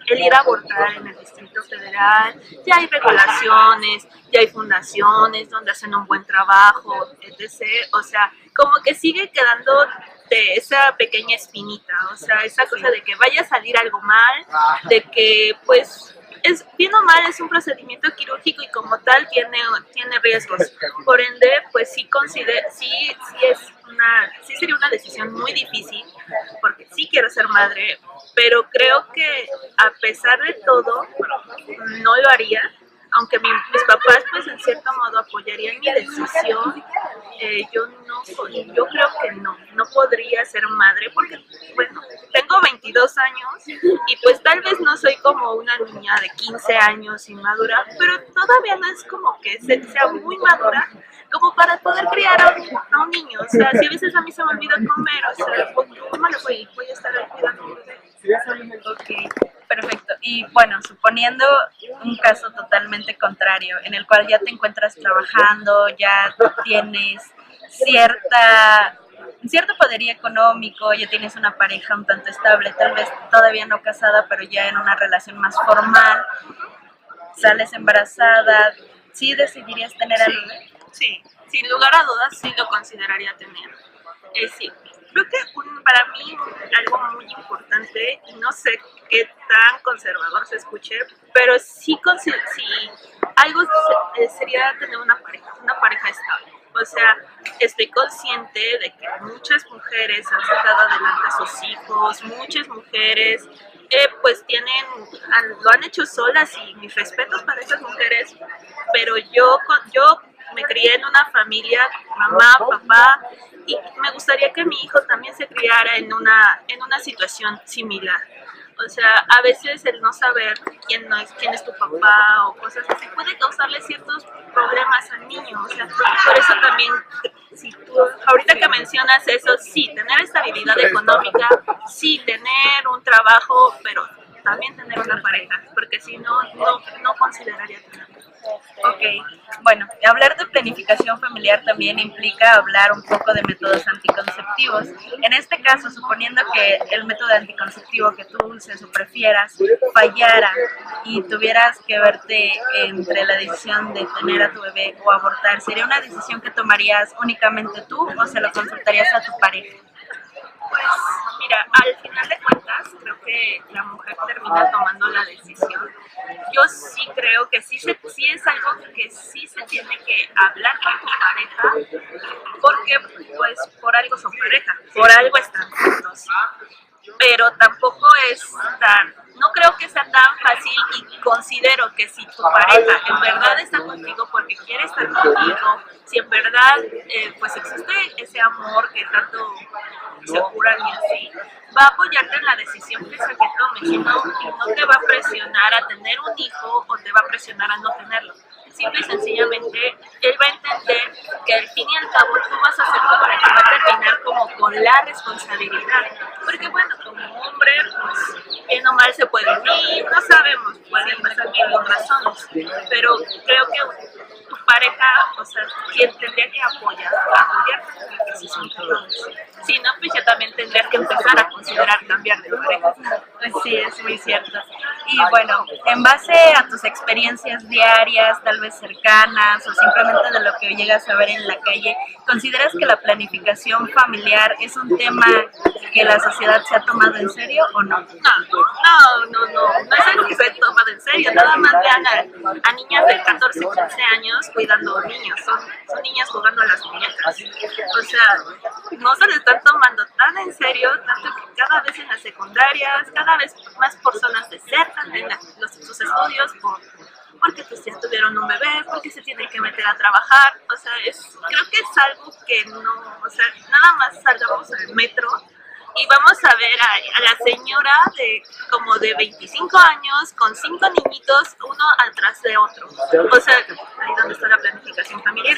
el ir a abortar en el Distrito Federal, ya hay regulaciones, ya hay fundaciones donde hacen un buen trabajo, etc. O sea, como que sigue quedando de esa pequeña espinita, o sea, esa cosa de que vaya a salir algo mal, de que pues bien o mal es un procedimiento quirúrgico y como tal tiene riesgos. Por ende, pues sí sería una decisión muy difícil, porque sí quiero ser madre, pero creo que a pesar de todo, no lo haría, aunque mis papás pues en cierto modo apoyarían mi decisión. Yo creo que no podría ser madre porque, bueno, tengo 22 años y pues tal vez no soy como una niña de 15 años inmadura, pero todavía no es como que sea muy madura como para poder criar a un niño. O sea, si a veces a mí se me olvida comer, o sea, ¿cómo le voy a estar ahí cuidando a un bebé? Ok, perfecto. Y bueno, suponiendo un caso totalmente contrario, en el cual ya te encuentras trabajando, ya tienes cierto poderío económico, ya tienes una pareja un tanto estable, tal vez todavía no casada, pero ya en una relación más formal, sales embarazada, ¿sí decidirías tener al bebé? Sí, sin lugar a dudas sí lo consideraría tener. Sí, creo que para mí algo muy importante, y no sé qué tan conservador se escuche, pero sí algo sería tener una pareja estable. O sea, estoy consciente de que muchas mujeres han sacado adelante a sus hijos, muchas mujeres pues lo han hecho solas y mis respetos para esas mujeres, pero yo me crié en una familia, mamá, papá, y me gustaría que mi hijo también se criara en una situación similar. O sea, a veces el no saber quién es tu papá o cosas así puede causarle ciertos problemas al niño. O sea, por eso también, si tú, ahorita que mencionas eso, sí, tener estabilidad económica, sí, tener un trabajo, pero también tener una pareja, porque si no consideraría tenerlo. Ok, bueno, hablar de planificación familiar también implica hablar un poco de métodos anticonceptivos. En este caso, suponiendo que el método anticonceptivo que tú uses o prefieras fallara y tuvieras que verte entre la decisión de tener a tu bebé o abortar, ¿sería una decisión que tomarías únicamente tú o se lo consultarías a tu pareja? Pues mira, al final de cuentas creo que la mujer termina tomando la decisión. Yo sí creo que sí es algo que sí se tiene que hablar con tu pareja, porque pues por algo son pareja, por algo están juntos. Pero tampoco no creo que sea tan fácil, y considero que si tu pareja en verdad está contigo porque quiere estar contigo, si en verdad pues existe ese amor que tanto se juran y así, va a apoyarte en la decisión que tomes y no te va a presionar a tener un hijo o te va a presionar a no tenerlo. Simple y sencillamente, él va a entender que al fin y al cabo tú vas a ser tu pareja, va a terminar como con la responsabilidad. Porque bueno, como hombre, pues bien o mal se puede unir, no sabemos, pueden pasar mil razones, pero creo que tu pareja, o sea, quien tendría que apoyarte en la decisión que tomes. Si no, pues ya también tendrías que empezar a considerar cambiar de pareja. Sí, es muy cierto. Y bueno, en base a tus experiencias diarias, tal vez cercanas o simplemente de lo que llegas a ver en la calle, ¿consideras que la planificación familiar es un tema que la sociedad se ha tomado en serio o no? No es algo que se ha tomado en serio. Nada más vean a niñas de 14, 15 años cuidando niños, son niñas jugando a las muñecas. O sea, no se le están tomando tan en serio, tanto que cada vez en las secundarias, cada vez más personas desertan de sus estudios porque pues ya tuvieron un bebé, porque se tienen que meter a trabajar. O sea, creo que es algo que no, o sea, nada más salgamos al metro y vamos a ver a la señora como de 25 años con 5 niñitos, uno atrás de otro. O sea, ahí donde está la planificación familiar.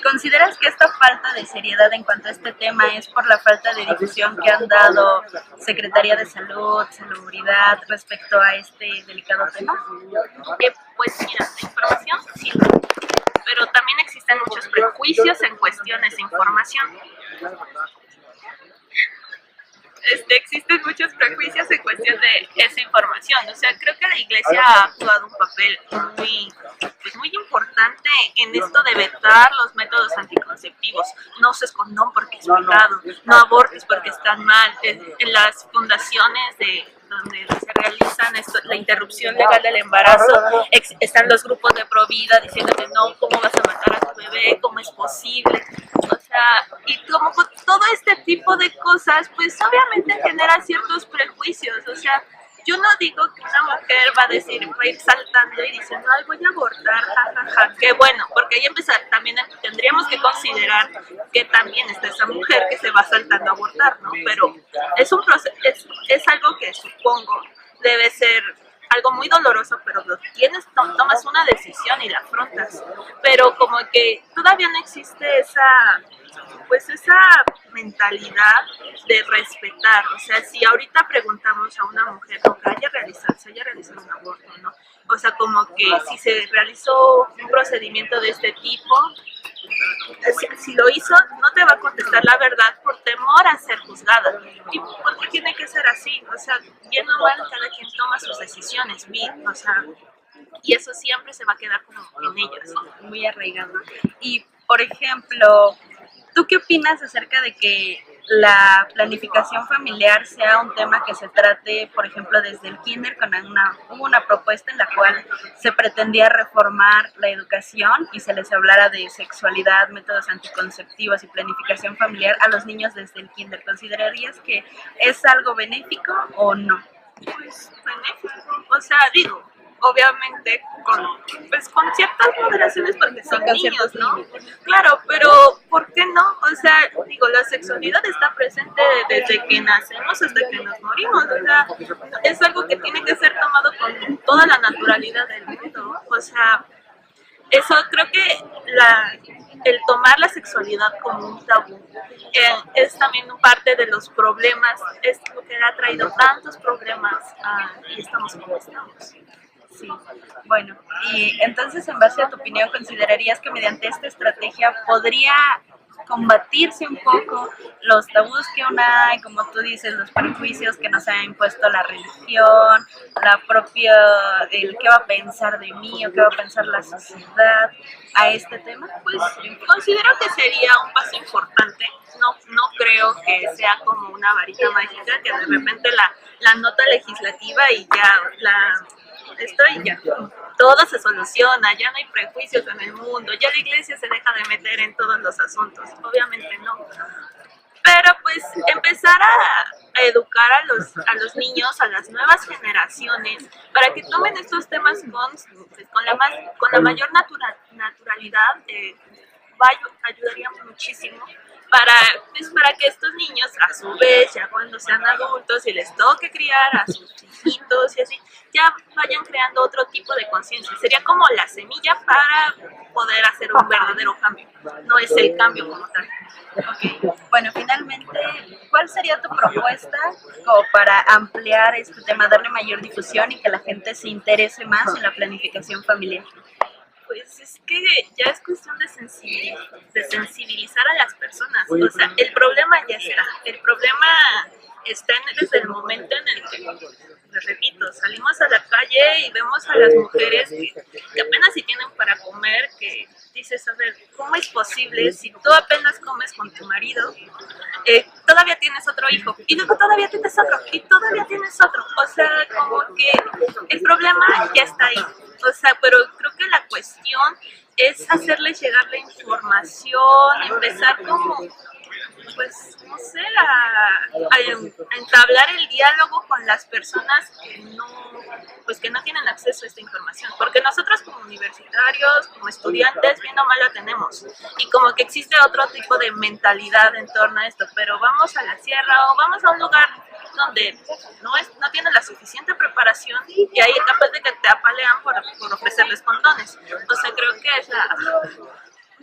¿Consideras que esta falta de seriedad en cuanto a este tema es por la falta de difusión que han dado Secretaría de Salud, Salubridad respecto a este delicado tema? Pues mira, la información sí, pero también existen muchos prejuicios en cuestiones de información. Existen muchos prejuicios en cuestión de esa información. O sea, creo que la Iglesia ha actuado un papel muy importante en esto de vetar los métodos anticonceptivos. No uses condón porque es pecado, no abortes porque están mal. En las fundaciones donde se realizan la interrupción legal del embarazo, están los grupos de provida diciéndote no, ¿cómo vas a matar a tu bebé? ¿Cómo es posible? O sea, y como todo este tipo de cosas, pues obviamente genera ciertos prejuicios. O sea, yo no digo que una mujer va a ir saltando y diciendo, ay, voy a abortar, jajaja, qué bueno, porque ahí también tendríamos que considerar que también está esa mujer que se va saltando a abortar, ¿no? Pero es un proceso, es algo que supongo debe ser algo muy doloroso, pero tomas una decisión y la afrontas. Pero como que todavía no existe esa mentalidad de respetar. O sea, si ahorita preguntamos a una mujer lo que se haya realizado un aborto, ¿no? O sea, como que si se realizó un procedimiento de este tipo, si lo hizo, no te va a contestar la verdad por temor a ser juzgada. ¿Y por qué tiene que ser así? O sea, bien o mal, cada quien toma sus decisiones, bien, o sea, y eso siempre se va a quedar como en ellas, muy arraigado. Y, por ejemplo, ¿tú qué opinas acerca de que la planificación familiar sea un tema que se trate, por ejemplo, desde el kinder? Hubo una propuesta en la cual se pretendía reformar la educación y se les hablara de sexualidad, métodos anticonceptivos y planificación familiar a los niños desde el kinder. ¿Considerarías que es algo benéfico o no? Pues benéfico, o sea, digo, obviamente con ciertas moderaciones porque son niños, ¿no? Claro, pero ¿por qué no? O sea, digo, la sexualidad está presente desde que nacemos hasta que nos morimos. O sea, es algo que tiene que ser tomado con toda la naturalidad del mundo. O sea, eso creo que el tomar la sexualidad como un tabú es también parte de los problemas, es lo que ha traído tantos problemas y estamos como estamos. Sí, bueno, y entonces en base a tu opinión, ¿considerarías que mediante esta estrategia podría combatirse un poco los tabús que aún hay, como tú dices, los prejuicios que nos ha impuesto la religión, el qué va a pensar de mí o qué va a pensar la sociedad a este tema? Pues considero que sería un paso importante. No creo que sea como una varita mágica que de repente la nota legislativa y ya todo se soluciona, ya no hay prejuicios en el mundo, ya la iglesia se deja de meter en todos los asuntos, obviamente no. Pero pues empezar a educar a los niños, a las nuevas generaciones, para que tomen estos temas con la mayor naturalidad, ayudaría muchísimo para que estos niños, a su vez, ya cuando sean adultos y les toque criar a sus hijitos y así, ya vayan creando otro tipo de conciencia. Sería como la semilla para poder hacer un verdadero cambio. No es el cambio como tal. Okay. Bueno, finalmente, ¿cuál sería tu propuesta como para ampliar este tema, darle mayor difusión y que la gente se interese más en la planificación familiar? Pues es que ya es cuestión de sensibilizar a las personas. O sea, el problema ya está. El problema está desde el momento en el que, les repito, salimos a la calle y vemos a las mujeres que apenas si tienen para comer, que dices, a ver, ¿cómo es posible si tú apenas comes con tu marido, todavía tienes otro hijo, y luego todavía tienes otro, y todavía tienes otro? O sea, como que el problema ya está ahí. O sea, pero creo que la cuestión es hacerles llegar la información, empezar como, pues, no sé, a entablar el diálogo con las personas que no tienen acceso a esta información, porque nosotros como universitarios, como estudiantes, bien o mal la tenemos, y como que existe otro tipo de mentalidad en torno a esto, pero vamos a la sierra o vamos a un lugar donde no tienen la suficiente preparación y ahí es capaz de que te apalean por ofrecerles condones. O sea,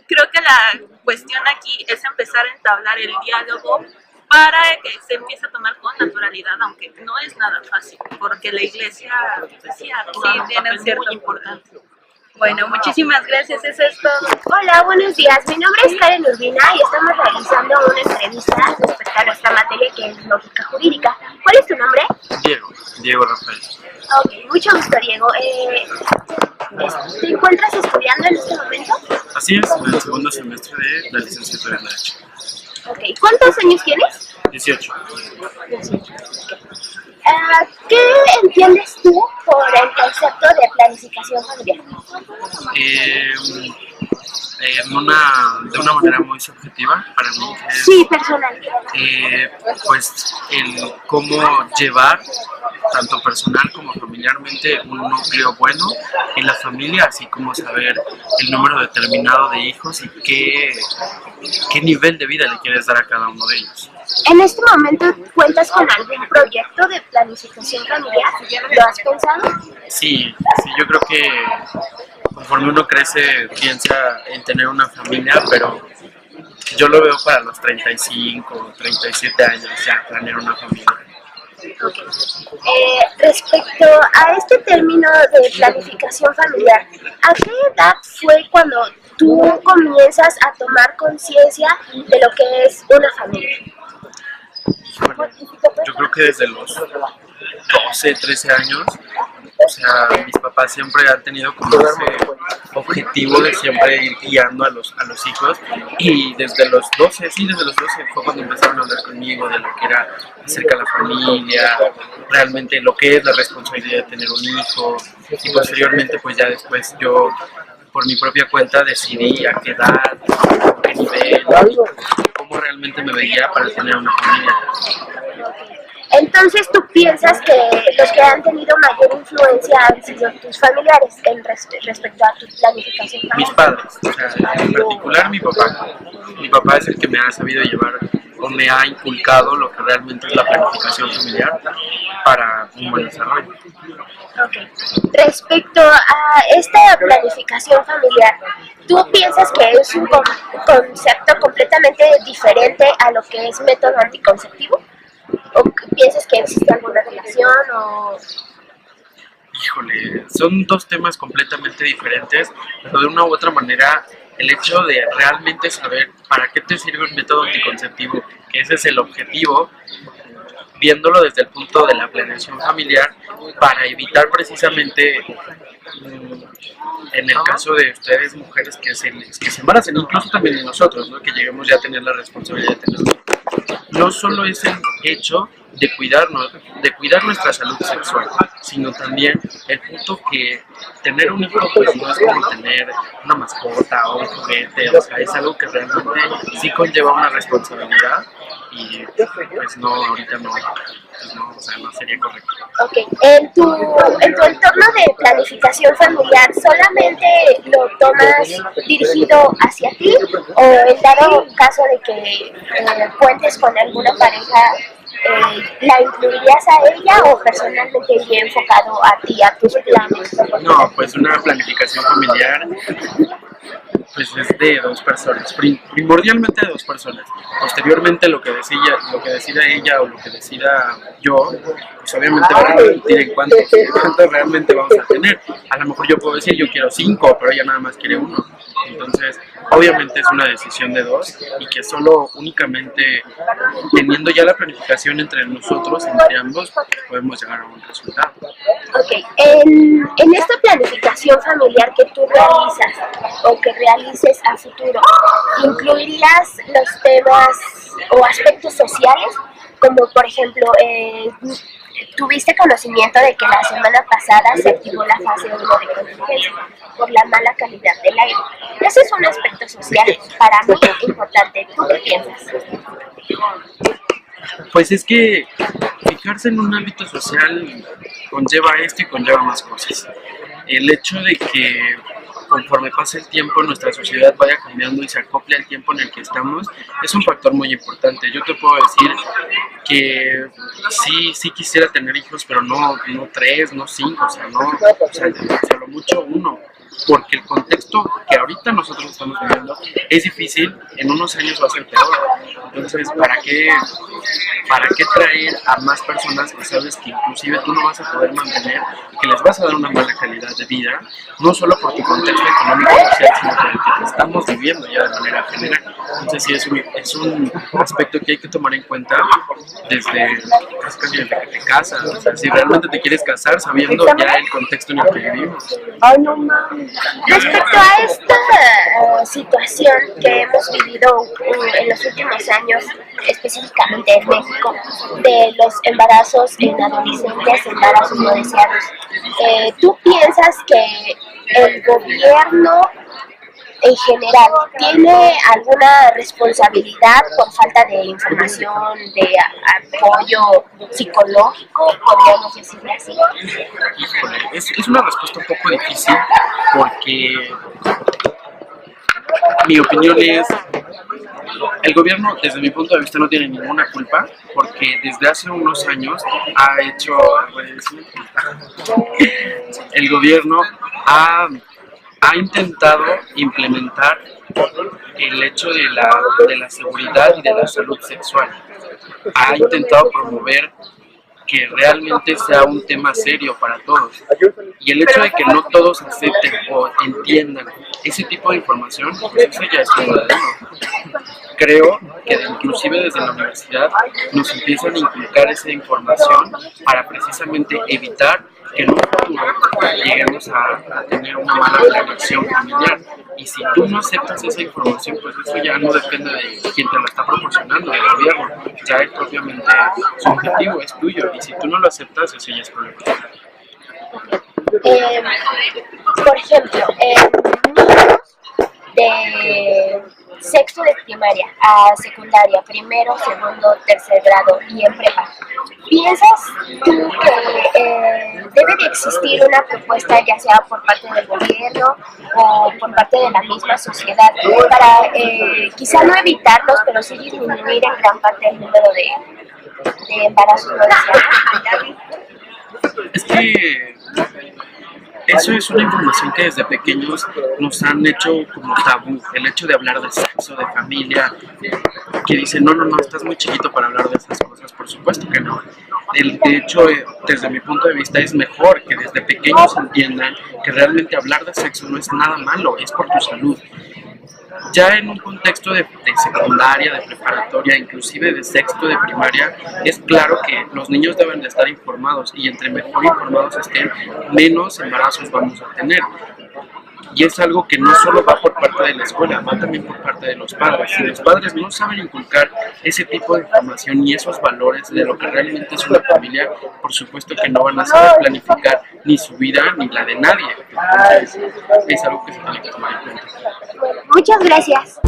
creo que la cuestión aquí es empezar a entablar el diálogo para que se empiece a tomar con naturalidad, aunque no es nada fácil, porque la iglesia, pues, sí tiene un cierto muy importante. Bueno, muchísimas gracias, eso es todo. Hola, buenos días. Mi nombre es Karen Urbina y estamos realizando una entrevista respecto a nuestra materia que es lógica jurídica. ¿Cuál es tu nombre? Diego Rafael. Ok, mucho gusto, Diego. ¿Te encuentras estudiando en este momento? Así es, en el segundo semestre de la licenciatura en Derecho. Ok, ¿cuántos años tienes? 18. ¿Qué entiendes tú por el concepto de planificación familiar? De una manera muy subjetiva para mí es, Sí, personal. pues el cómo llevar tanto personal como familiarmente un núcleo bueno en la familia, así como saber el número determinado de hijos y qué nivel de vida le quieres dar a cada uno de ellos. ¿En este momento cuentas con algún proyecto de planificación familiar? ¿Lo has pensado? Sí, yo creo que conforme uno crece piensa en tener una familia, pero yo lo veo para los 35, 37 años ya planear una familia. Okay. Respecto a este término de planificación familiar, ¿a qué edad fue cuando tú comienzas a tomar conciencia de lo que es una familia? Bueno, yo creo que desde los 12, 13 años, o sea, mis papás siempre han tenido como ese objetivo de siempre ir guiando a los hijos, y desde los 12 fue cuando empezaron a hablar conmigo de lo que era acerca de la familia, realmente lo que es la responsabilidad de tener un hijo, y posteriormente pues ya después yo por mi propia cuenta decidí a qué edad, a qué nivel, cómo realmente me veía para tener una familia. Entonces, ¿tú piensas que los que han tenido mayor influencia han sido tus familiares respecto a tu planificación familiar? Mis padres, o sea, en particular mi papá. Mi papá es el que me ha sabido llevar o me ha inculcado lo que realmente es la planificación familiar para un buen desarrollo. Okay. Respecto a esta planificación familiar, ¿tú piensas que es un concepto completamente diferente a lo que es método anticonceptivo? ¿O piensas que existe alguna relación? Híjole, son dos temas completamente diferentes, pero de una u otra manera el hecho de realmente saber para qué te sirve un método anticonceptivo, que ese es el objetivo, viéndolo desde el punto de la planeación familiar, para evitar precisamente, en el caso de ustedes mujeres que se embaracen, incluso también de nosotros, ¿no? Que lleguemos ya a tener la responsabilidad de tener un hijo. No solo es el hecho de cuidarnos, de cuidar nuestra salud sexual, sino también el punto que tener un hijo pues no es como tener una mascota o un juguete, o sea, es algo que realmente sí conlleva una responsabilidad y pues no, ahorita no, pues no, o sea, no sería correcto. Ok, en tu entorno de planificación familiar, ¿solamente lo tomas dirigido hacia ti o en dado caso de que cuentes con alguna pareja, la incluirías a ella o personalmente iría enfocado a ti, a tus planes? No, pues una planificación familiar pues es de dos personas, primordialmente de dos personas. Posteriormente lo que decida ella o lo que decida yo, pues obviamente va a repercutir en cuánto realmente vamos a tener. A lo mejor yo puedo decir yo quiero 5, pero ella nada más quiere 1. Entonces obviamente es una decisión de dos y que solo únicamente teniendo ya la planificación entre nosotros, entre ambos, podemos llegar a un resultado. Ok, en esta planificación familiar que tú realizas o que realices a futuro, ¿incluirías los temas o aspectos sociales? Como por ejemplo, tuviste conocimiento de que la semana pasada se activó la fase 1 de contingencia por la mala calidad del aire. Ese es un aspecto social para mí importante. ¿Tú qué piensas? Pues es que fijarse en un ámbito social conlleva esto y conlleva más cosas. El hecho de que conforme pase el tiempo nuestra sociedad vaya cambiando y se acople al tiempo en el que estamos es un factor muy importante. Yo te puedo decir que sí quisiera tener hijos, pero no 3, no 5, o sea, solo mucho 1. Porque el contexto que ahorita nosotros estamos viviendo es difícil, en unos años va a ser peor. Entonces, ¿para qué traer a más personas que sabes que inclusive tú no vas a poder mantener, que les vas a dar una mala calidad de vida, no solo por tu contexto económico y social, sino por el que estamos viviendo ya de manera general? Entonces, sí, es un aspecto que hay que tomar en cuenta desde que te casas. O sea, si realmente te quieres casar sabiendo ya el contexto en el que vivimos. Respecto a esta situación que hemos vivido en los últimos años, específicamente en México, de los embarazos en adolescentes, embarazos no deseados, ¿tú piensas que el gobierno en general tiene alguna responsabilidad por falta de información, de apoyo psicológico, podríamos decirlo así? Híjole, es una respuesta un poco difícil porque mi opinión es, el gobierno desde mi punto de vista no tiene ninguna culpa porque desde hace unos años ha hecho, el gobierno ha intentado implementar el hecho de la seguridad y de la salud sexual. Ha intentado promover que realmente sea un tema serio para todos. Y el hecho de que no todos acepten o entiendan ese tipo de información, pues eso ya es un problema. Creo que inclusive desde la universidad nos empiezan a inculcar esa información para precisamente evitar que en un futuro lleguemos a tener una mala planeación familiar. Y si tú no aceptas esa información, pues eso ya no depende de quién te la está proporcionando, del gobierno. Ya es propiamente subjetivo, es tuyo. Y si tú no lo aceptas, eso ya es problema. Por ejemplo, niños de sexto de primaria a secundaria, primero, segundo, tercer grado y en prepa, ¿piensas tú que debe de existir una propuesta, ya sea por parte del gobierno o por parte de la misma sociedad, para quizá no evitarlos, pero sí disminuir en gran parte el número de embarazos no deseados? Es que eso es una información que desde pequeños nos han hecho como tabú, el hecho de hablar de sexo, de familia, que dicen, no, estás muy chiquito para hablar de esas cosas. Por supuesto que no. De hecho, desde mi punto de vista es mejor que desde pequeños entiendan que realmente hablar de sexo no es nada malo, es por tu salud. Ya en un contexto de secundaria, de preparatoria, inclusive de sexto de primaria, es claro que los niños deben de estar informados y entre mejor informados estén, menos embarazos vamos a tener. Y es algo que no solo va por parte de la escuela, va también por parte de los padres. Si los padres no saben inculcar ese tipo de información y esos valores de lo que realmente es una familia, por supuesto que no van a saber planificar ni su vida ni la de nadie. Entonces, es algo que se tiene que tomar en cuenta. Muchas gracias.